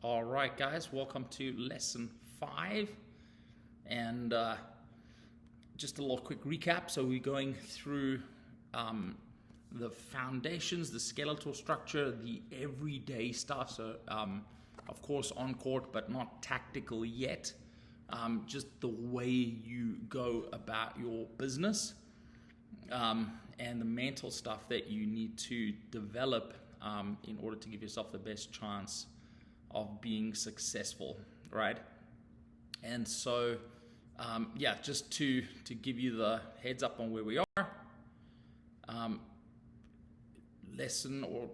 All right, guys, welcome to lesson 5. And just a little quick recap. So we're going through the foundations, the skeletal structure, the everyday stuff. So, of course, on court, but not tactical yet. Just the way you go about your business and the mental stuff that you need to develop in order to give yourself the best chance of being successful, right? And so, just to give you the heads up on where we are, lesson or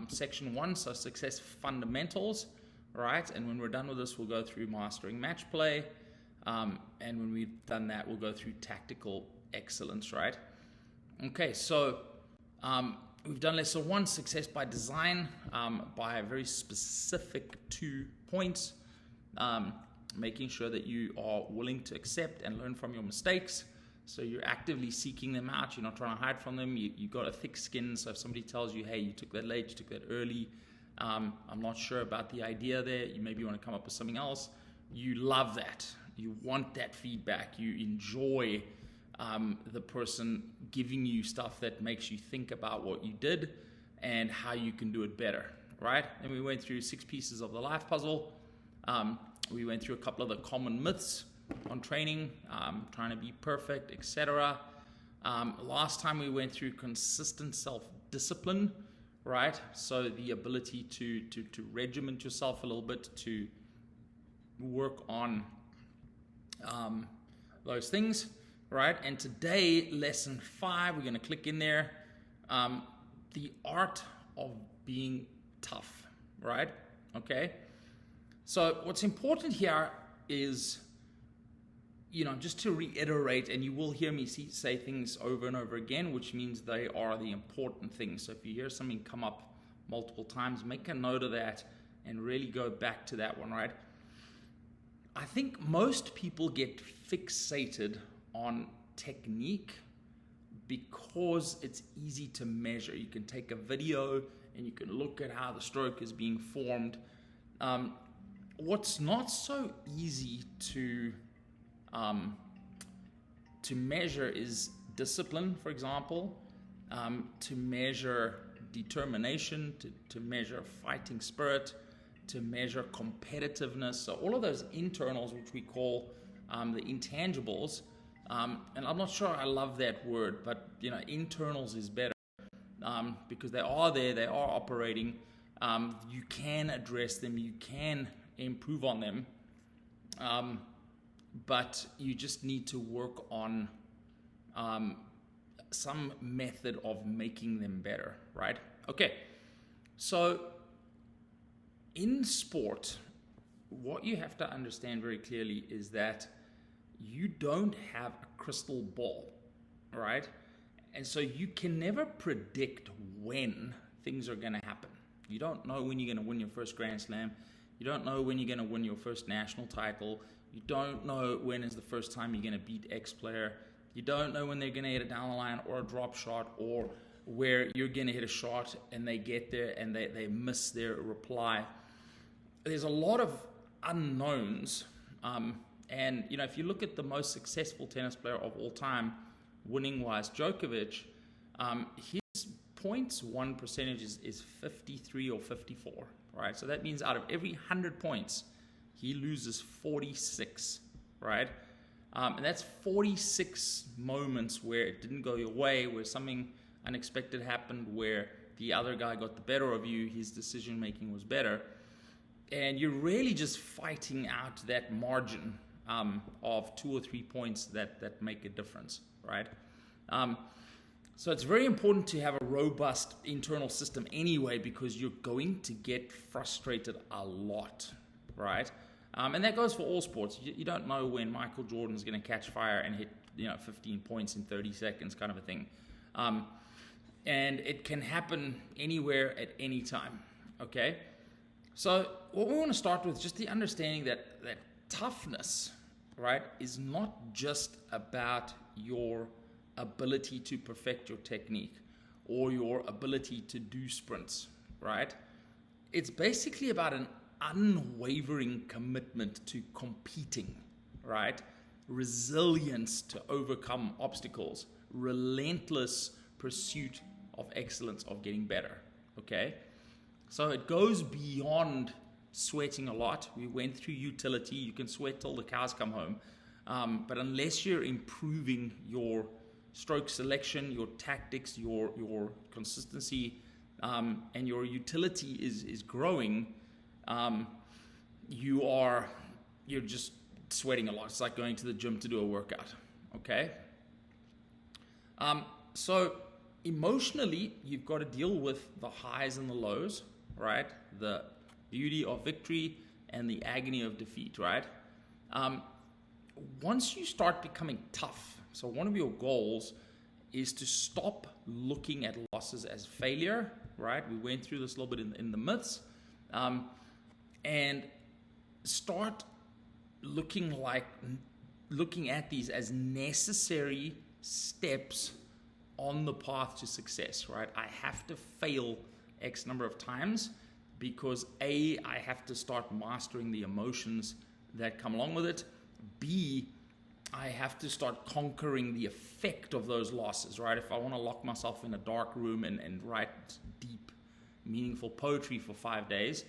section 1, so success fundamentals, right? And when we're done with this, we'll go through mastering match play, and when we've done that, we'll go through tactical excellence, right? Okay, so we've done lesson 1, success by design, by a very specific 2 points, making sure that you are willing to accept and learn from your mistakes. So you're actively seeking them out. You're not trying to hide from them. You got a thick skin. So if somebody tells you, hey, you took that late, you took that early, I'm not sure about the idea there, you maybe want to come up with something else, you love that. You want that feedback. You enjoy the person giving you stuff that makes you think about what you did and how you can do it better, right? And we went through 6 pieces of the life puzzle. We went through a couple of the common myths on training, trying to be perfect, etc. Last time we went through consistent self-discipline, right? So the ability to regiment yourself a little bit, to work on those things, right? And today, lesson 5, we're going to click in there, the art of being tough, right? Okay. So what's important here is, just to reiterate, and you will hear me say things over and over again, which means they are the important things. So if you hear something come up multiple times, make a note of that and really go back to that one, right? I think most people get fixated on technique because it's easy to measure. You can take a video and you can look at how the stroke is being formed. What's not so easy to measure is discipline, for example, to measure determination, to measure fighting spirit, to measure competitiveness. So all of those internals, which we call the intangibles, and I'm not sure I love that word, but internals is better because they are there, they are operating. You can address them, you can improve on them, but you just need to work on some method of making them better, right? Okay, so in sport, what you have to understand very clearly is that you don't have a crystal ball, right? And so you can never predict when things are going to happen. You don't know when you're going to win your first Grand Slam. You don't know when you're going to win your first national title. You don't know when is the first time you're going to beat X player. You don't know when they're going to hit it down the line or a drop shot, or where you're going to hit a shot and they get there and they miss their reply. There's a lot of unknowns. And if you look at the most successful tennis player of all time, winning-wise, Djokovic, his points won percentage is 53 or 54, right? So that means out of every 100 points, he loses 46, right? And that's 46 moments where it didn't go your way, where something unexpected happened, where the other guy got the better of you, his decision-making was better. And you're really just fighting out that margin of 2 or 3 points that make a difference, right? So it's very important to have a robust internal system anyway, because you're going to get frustrated a lot, right? And that goes for all sports. You don't know when Michael Jordan's going to catch fire and hit 15 points in 30 seconds kind of a thing. And it can happen anywhere at any time, okay? So what we want to start with is just the understanding that toughness, right, is not just about your ability to perfect your technique or your ability to do sprints, right? It's basically about an unwavering commitment to competing, right? Resilience to overcome obstacles, relentless pursuit of excellence, of getting better, okay? So it goes beyond sweating a lot. We went through utility. You can sweat till the cows come home. But unless you're improving your stroke selection, your tactics, your consistency, and your utility is growing, you're just sweating a lot. It's like going to the gym to do a workout, okay? So emotionally, you've got to deal with the highs and the lows, right? The beauty of victory and the agony of defeat, right? Once you start becoming tough, so one of your goals is to stop looking at losses as failure, right? We went through this a little bit in the myths, and start looking at these as necessary steps on the path to success, right? I have to fail X number of times because A, I have to start mastering the emotions that come along with it. B, I have to start conquering the effect of those losses, right? If I want to lock myself in a dark room and write deep, meaningful poetry for 5 days,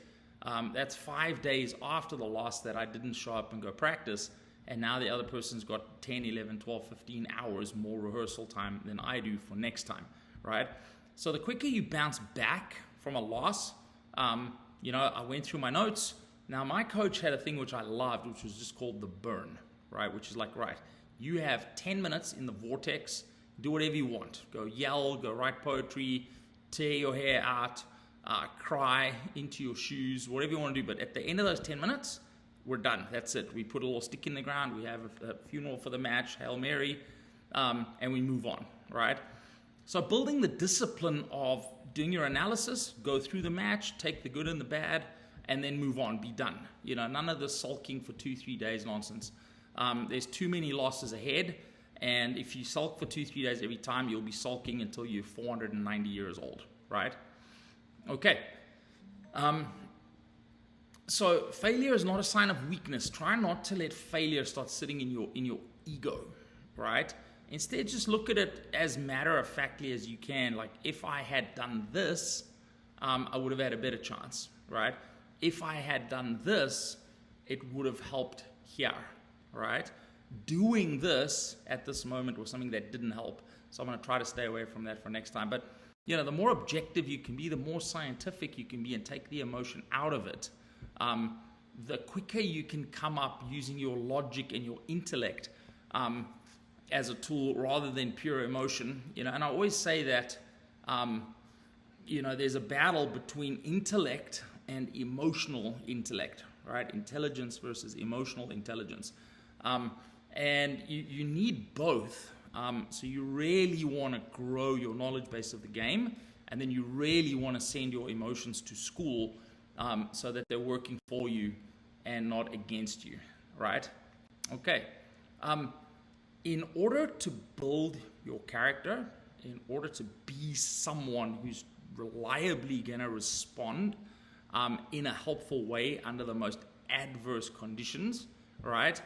that's 5 days after the loss that I didn't show up and go practice, and now the other person's got 10, 11, 12, 15 hours more rehearsal time than I do for next time, right? So the quicker you bounce back from a loss, I went through my notes. Now, my coach had a thing which I loved, which was just called the burn, right? Which is like, right, you have 10 minutes in the vortex, do whatever you want. Go yell, go write poetry, tear your hair out, cry into your shoes, whatever you want to do. But at the end of those 10 minutes, we're done. That's it. We put a little stick in the ground. We have a funeral for the match, Hail Mary, and we move on, right? So building the discipline of doing your analysis, go through the match, take the good and the bad, and then move on, be done. None of this sulking for 2-3 days nonsense. There's too many losses ahead, and if you sulk for 2-3 days every time, you'll be sulking until you're 490 years old, right? Okay. So failure is not a sign of weakness. Try not to let failure start sitting in your ego, right? Instead, just look at it as matter-of-factly as you can. Like, if I had done this, I would have had a better chance, right? If I had done this, it would have helped here, right? Doing this at this moment was something that didn't help. So I'm going to try to stay away from that for next time. But, the more objective you can be, the more scientific you can be and take the emotion out of it, the quicker you can come up using your logic and your intellect as a tool rather than pure emotion. And I always say that, there's a battle between intellect and emotional intellect, right? Intelligence versus emotional intelligence. And you need both. So you really want to grow your knowledge base of the game, and then you really want to send your emotions to school so that they're working for you and not against you, right? Okay. In order to build your character, in order to be someone who's reliably going to respond in a helpful way under the most adverse conditions, right?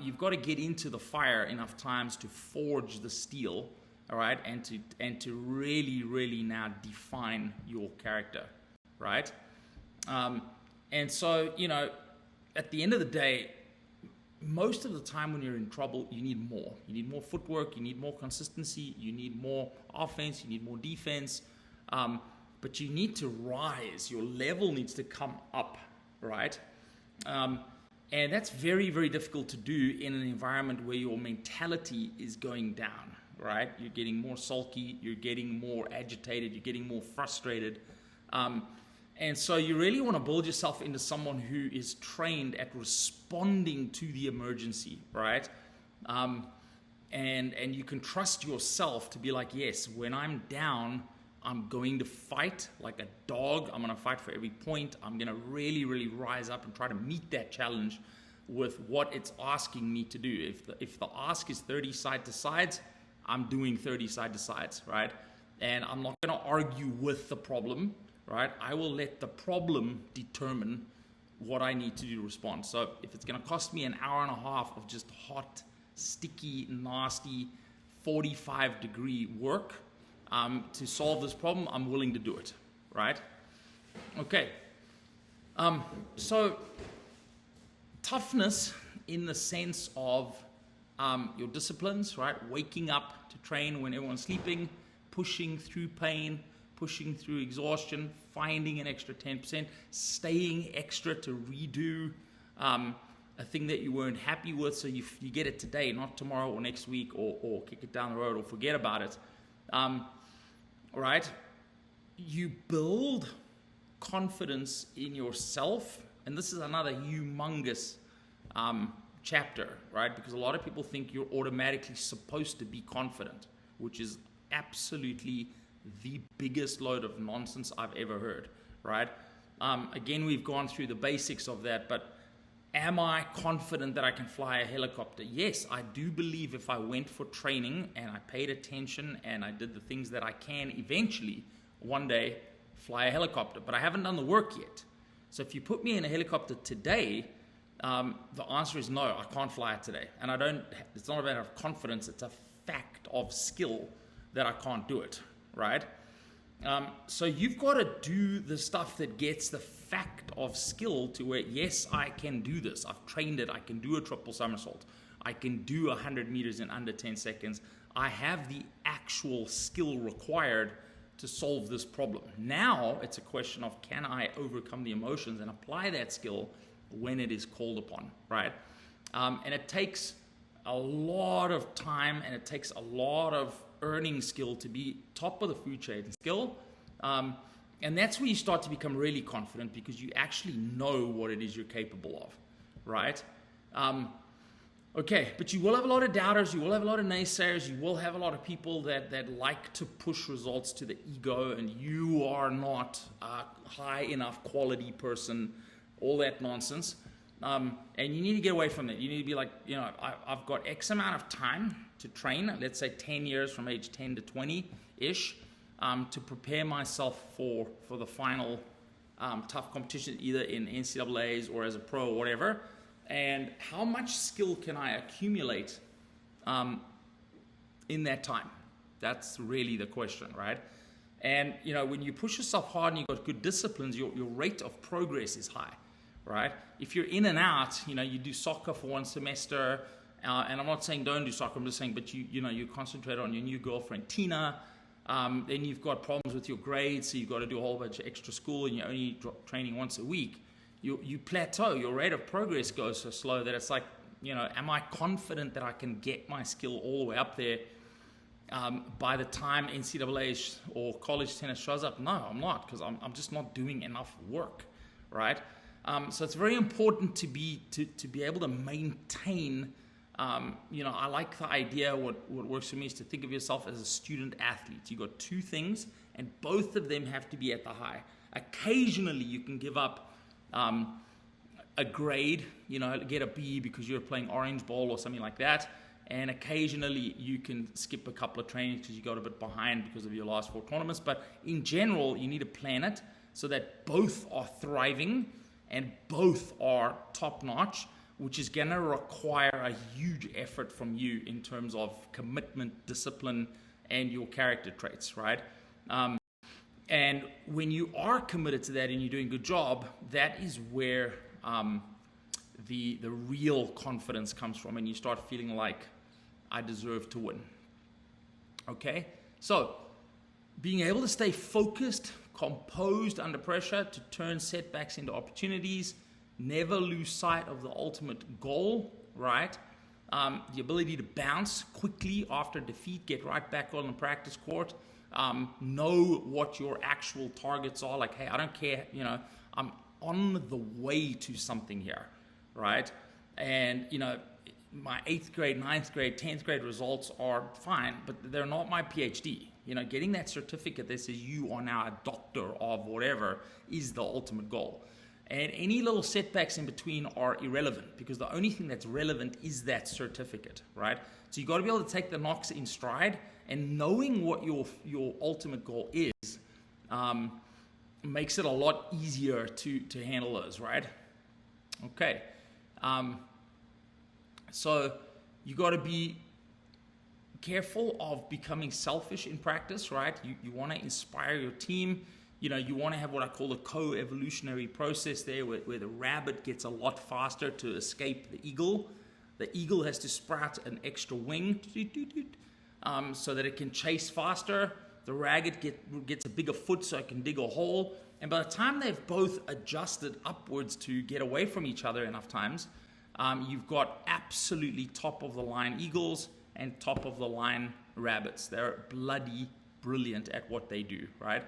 You've got to get into the fire enough times to forge the steel, all right, and to really, really now define your character, right? And so, at the end of the day, most of the time when you're in trouble, you need more. You need more footwork, you need more consistency, you need more offense, you need more defense, but you need to rise. Your level needs to come up, right? And that's very, very difficult to do in an environment where your mentality is going down, right? You're getting more sulky, you're getting more agitated, you're getting more frustrated. And so you really want to build yourself into someone who is trained at responding to the emergency, right? And you can trust yourself to be like, yes, when I'm down, I'm going to fight like a dog. I'm going to fight for every point. I'm going to really, really rise up and try to meet that challenge with what it's asking me to do. If the ask is 30 side to sides, I'm doing 30 side to sides, right? And I'm not going to argue with the problem, right? I will let the problem determine what I need to do to respond. So if it's going to cost me an hour and a half of just hot, sticky, nasty, 45-degree work to solve this problem, I'm willing to do it, right? Okay. So toughness in the sense of your disciplines, right? Waking up to train when everyone's sleeping, pushing through pain, pushing through exhaustion, finding an extra 10%, staying extra to redo a thing that you weren't happy with, so you get it today, not tomorrow or next week, or kick it down the road or forget about it. Right? You build confidence in yourself, and this is another humongous chapter, right? Because a lot of people think you're automatically supposed to be confident, which is absolutely the biggest load of nonsense I've ever heard, right? Again, we've gone through the basics of that, but am I confident that I can fly a helicopter? Yes, I do believe if I went for training and I paid attention and I did the things that I can eventually one day fly a helicopter, but I haven't done the work yet. So if you put me in a helicopter today, the answer is no, I can't fly it today. And it's not a matter of confidence, it's a fact of skill that I can't do it, right? So you've got to do the stuff that gets the fact of skill to where, yes, I can do this. I've trained it. I can do a triple somersault. I can do 100 meters in under 10 seconds. I have the actual skill required to solve this problem. Now it's a question of, can I overcome the emotions and apply that skill when it is called upon, right? And it takes a lot of time and it takes a lot of earning skill to be top of the food chain skill. And that's where you start to become really confident, because you actually know what it is you're capable of, right? Okay, but you will have a lot of doubters, you will have a lot of naysayers, you will have a lot of people that like to push results to the ego, and you are not a high enough quality person, all that nonsense. And you need to get away from that. You need to be like, I've got X amount of time to train, let's say 10 years from age 10 to 20-ish, to prepare myself for the final tough competition, either in NCAAs or as a pro or whatever. And how much skill can I accumulate in that time? That's really the question, right? And, when you push yourself hard and you've got good disciplines, your rate of progress is high, right? If you're in and out, you do soccer for one semester, and I'm not saying don't do soccer, I'm just saying, but you concentrate on your new girlfriend, Tina. Then you've got problems with your grades, so you've got to do a whole bunch of extra school, and you're only training once a week. You plateau. Your rate of progress goes so slow that it's like, am I confident that I can get my skill all the way up there by the time NCAA or college tennis shows up? No, I'm not, because I'm just not doing enough work, right? So it's very important to be able to maintain. I like the idea. What works for me is to think of yourself as a student athlete. You got two things, and both of them have to be at the high. Occasionally, you can give up a grade, get a B because you're playing orange ball or something like that. And occasionally, you can skip a couple of trainings because you got a bit behind because of your last 4 tournaments. But in general, you need to plan it so that both are thriving and both are top-notch, which is going to require a huge effort from you in terms of commitment, discipline, and your character traits, right? And when you are committed to that and you're doing a good job, that is where the real confidence comes from, and you start feeling like, I deserve to win. Okay? So, being able to stay focused, composed under pressure to turn setbacks into opportunities, never lose sight of the ultimate goal, right? The ability to bounce quickly after defeat, get right back on the practice court, know what your actual targets are. Like, hey, I don't care, I'm on the way to something here, right? And, my 8th grade, 9th grade, 10th grade results are fine, but they're not my PhD. Getting that certificate that says you are now a doctor of whatever is the ultimate goal. And any little setbacks in between are irrelevant, because the only thing that's relevant is that certificate, right? So you got to be able to take the knocks in stride, and knowing what your ultimate goal is makes it a lot easier to handle those, right? Okay. So you got to be careful of becoming selfish in practice, right? You want to inspire your team. You want to have what I call a co-evolutionary process there, where the rabbit gets a lot faster to escape the eagle. The eagle has to sprout an extra wing so that it can chase faster. The rabbit gets a bigger foot so it can dig a hole. And by the time they've both adjusted upwards to get away from each other enough times, you've got absolutely top-of-the-line eagles and top-of-the-line rabbits. They're bloody brilliant at what they do, right?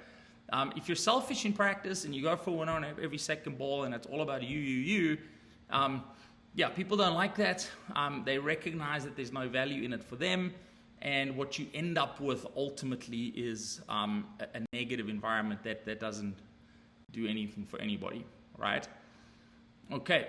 If you're selfish in practice and you go for a winner on every second ball and it's all about you, people don't like that. They recognize that there's no value in it for them. And what you end up with ultimately is a negative environment that doesn't do anything for anybody, right? Okay.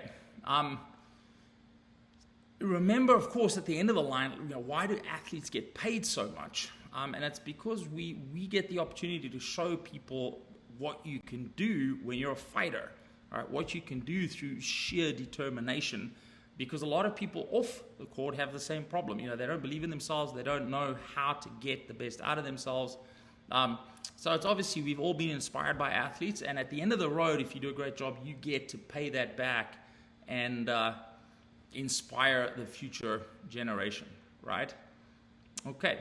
Remember, of course, at the end of the line, why do athletes get paid so much? And it's because we get the opportunity to show people what you can do when you're a fighter, right? What you can do through sheer determination. Because a lot of people off the court have the same problem. They don't believe in themselves. They don't know how to get the best out of themselves. So it's obviously we've all been inspired by athletes. And at the end of the road, if you do a great job, you get to pay that back and inspire the future generation, right? Okay.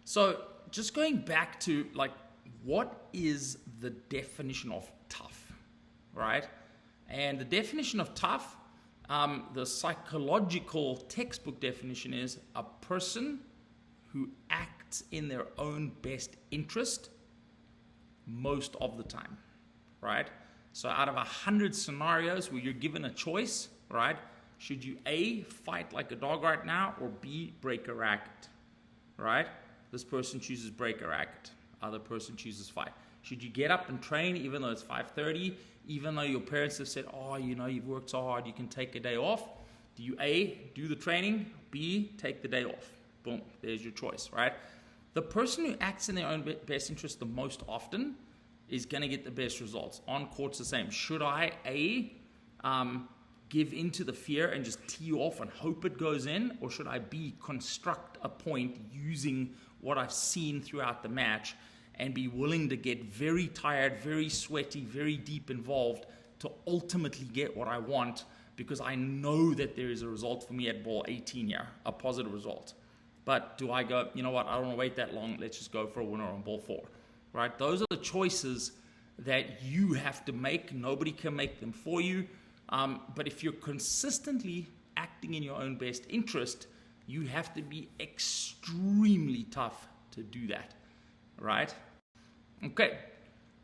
So just going back to what is the definition of tough, right? And the definition of tough, the psychological textbook definition is a person who acts in their own best interest most of the time, right? So out of 100 scenarios where you're given a choice, right? Should you A, fight like a dog right now, or B, break a racket, right? This person chooses break a racket. Other person chooses fight. Should you get up and train even though it's 5:30, even though your parents have said, you've worked so hard, you can take a day off? Do you A, do the training, B, take the day off? Boom, there's your choice, right? The person who acts in their own best interest the most often is going to get the best results. On court's the same. Should I A, give into the fear and just tee off and hope it goes in? Or should I B, construct a point using what I've seen throughout the match and be willing to get very tired, very sweaty, very deep involved to ultimately get what I want, because I know that there is a result for me at ball 18 here, a positive result. But do I go, I don't want to wait that long, let's just go for a winner on ball 4, right? Those are the choices that you have to make. Nobody can make them for you. But if you're consistently acting in your own best interest, you have to be extremely tough to do that, right? Okay,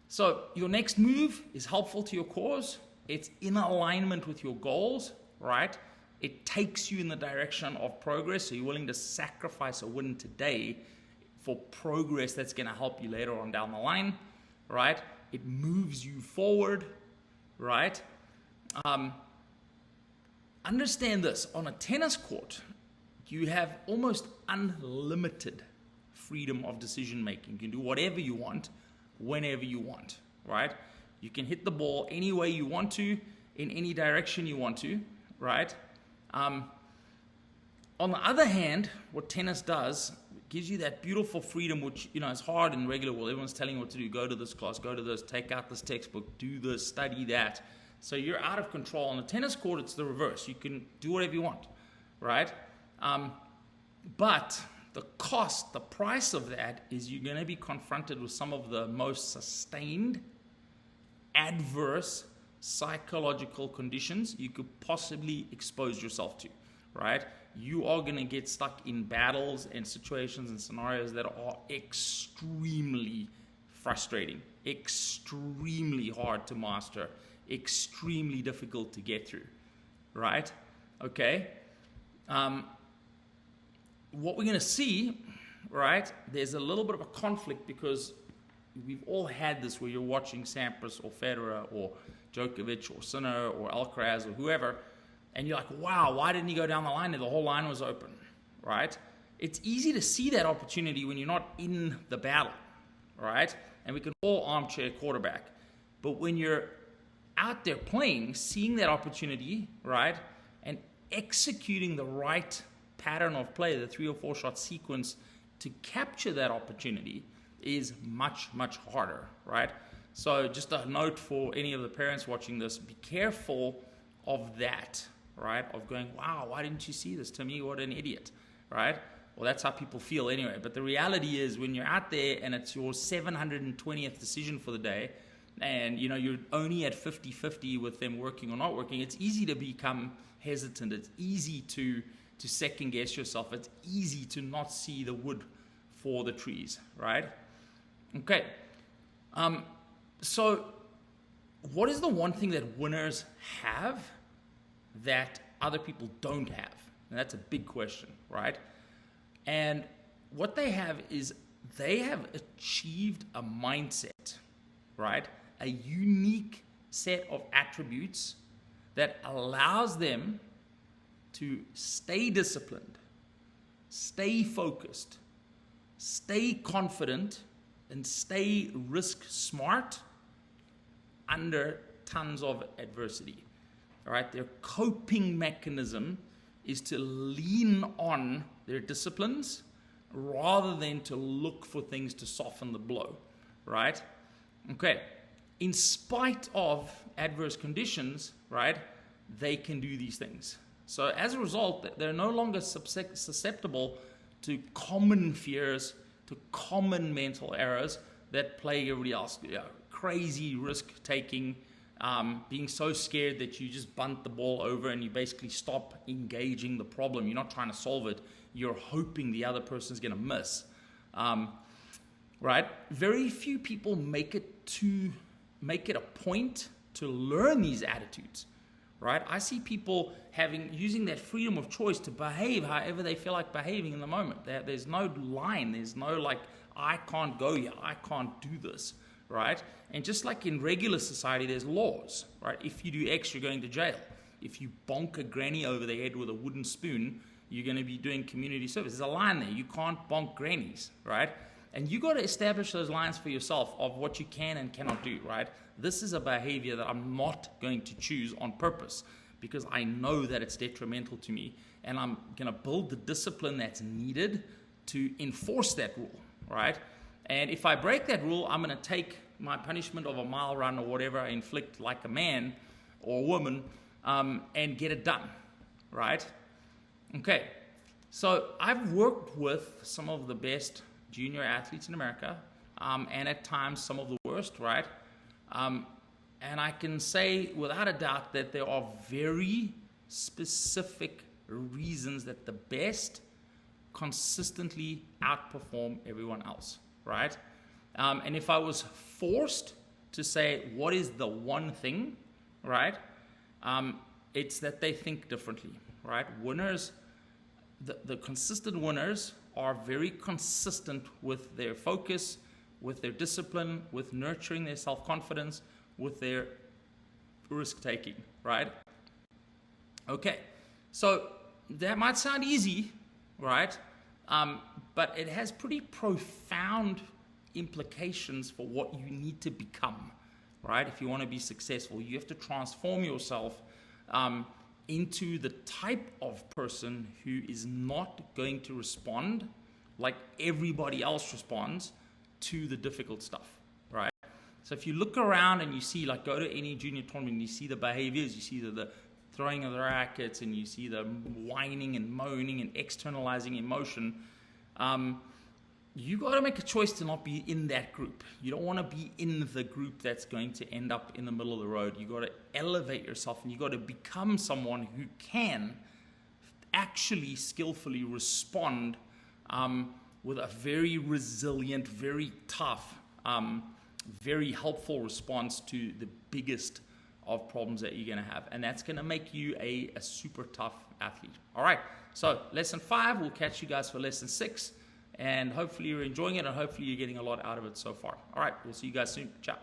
so your next move is helpful to your cause. It's in alignment with your goals, right? It takes you in the direction of progress, so you're willing to sacrifice a win today for progress that's going to help you later on down the line, right? It moves you forward, right? Understand this, on a tennis court, you have almost unlimited freedom of decision making. You can do whatever you want, whenever you want, right? You can hit the ball any way you want to, in any direction you want to, right? On the other hand, what tennis does, gives you that beautiful freedom, which, is hard in regular world. Everyone's telling you what to do. Go to this class, go to this, take out this textbook, do this, study that. So you're out of control. On the tennis court, it's the reverse. You can do whatever you want, right? But the cost, the price of that is you're going to be confronted with some of the most sustained, adverse psychological conditions you could possibly expose yourself to, right? You are going to get stuck in battles and situations and scenarios that are extremely frustrating, extremely hard to master, extremely difficult to get through, right? Okay. What we're going to see, right, there's a little bit of a conflict because we've all had this where you're watching Sampras or Federer or Djokovic or Sinner or Alcaraz or whoever, and you're like, wow, why didn't he go down the line? The whole line was open, right? It's easy to see that opportunity when you're not in the battle, right? And we can all armchair quarterback. But when you're out there playing, seeing that opportunity, right, and executing the right pattern of play, the 3 or 4 shot sequence to capture that opportunity is much, much harder, right? So just a note for any of the parents watching this, be careful of that, right? Of going, wow, why didn't you see this, Timmy? What an idiot, right? Well, that's how people feel anyway. But the reality is when you're out there and it's your 720th decision for the day and, you know, you're only at 50-50 with them working or not working, it's easy to become hesitant. It's easy to second guess yourself. It's easy to not see the wood for the trees, right? Okay. So what is the one thing that winners have that other people don't have? And that's a big question, right? And what they have is they have achieved a mindset, right? A unique set of attributes that allows them to stay disciplined, stay focused, stay confident, and stay risk smart under tons of adversity. All right, their coping mechanism is to lean on their disciplines rather than to look for things to soften the blow, right? Okay, in spite of adverse conditions, right, they can do these things. So as a result, they're no longer susceptible to common fears, to common mental errors that plague everybody else. Crazy risk-taking, being so scared that you just bunt the ball over and you basically stop engaging the problem. You're not trying to solve it. You're hoping the other person's going to miss. Right? Very few people make it a point to learn these attitudes. Right? I see people using that freedom of choice to behave however they feel like behaving in the moment. There's no line. There's no like, I can't go here. I can't do this. Right? And just like in regular society, there's laws. Right? If you do X, you're going to jail. If you bonk a granny over the head with a wooden spoon, you're going to be doing community service. There's a line there. You can't bonk grannies. Right? And you got to establish those lines for yourself of what you can and cannot do. Right? This is a behavior that I'm not going to choose on purpose because I know that it's detrimental to me, and I'm going to build the discipline that's needed to enforce that rule, right? And if I break that rule, I'm going to take my punishment of a mile run or whatever I inflict like a man or a woman and get it done, right? Okay, so I've worked with some of the best junior athletes in America and at times some of the worst, right? And I can say without a doubt that there are very specific reasons that the best consistently outperform everyone else, right? And if I was forced to say what is the one thing, right, it's that they think differently, right? Winners, the consistent winners are very consistent with their focus, with their discipline, with nurturing their self-confidence, with their risk-taking, right? Okay, so that might sound easy, right? But it has pretty profound implications for what you need to become, right? If you want to be successful, you have to transform yourself into the type of person who is not going to respond like everybody else responds to the difficult stuff, right? So if you look around and you see, like, go to any junior tournament, and you see the behaviors, you see the throwing of the rackets, and you see the whining and moaning and externalizing emotion, you got to make a choice to not be in that group. You don't want to be in the group that's going to end up in the middle of the road. You got to elevate yourself, and you got to become someone who can actually skillfully respond with a very resilient, very tough, very helpful response to the biggest of problems that you're going to have. And that's going to make you a super tough athlete. All right, so lesson 5, we'll catch you guys for lesson 6. And hopefully you're enjoying it, and hopefully you're getting a lot out of it so far. All right, we'll see you guys soon. Ciao.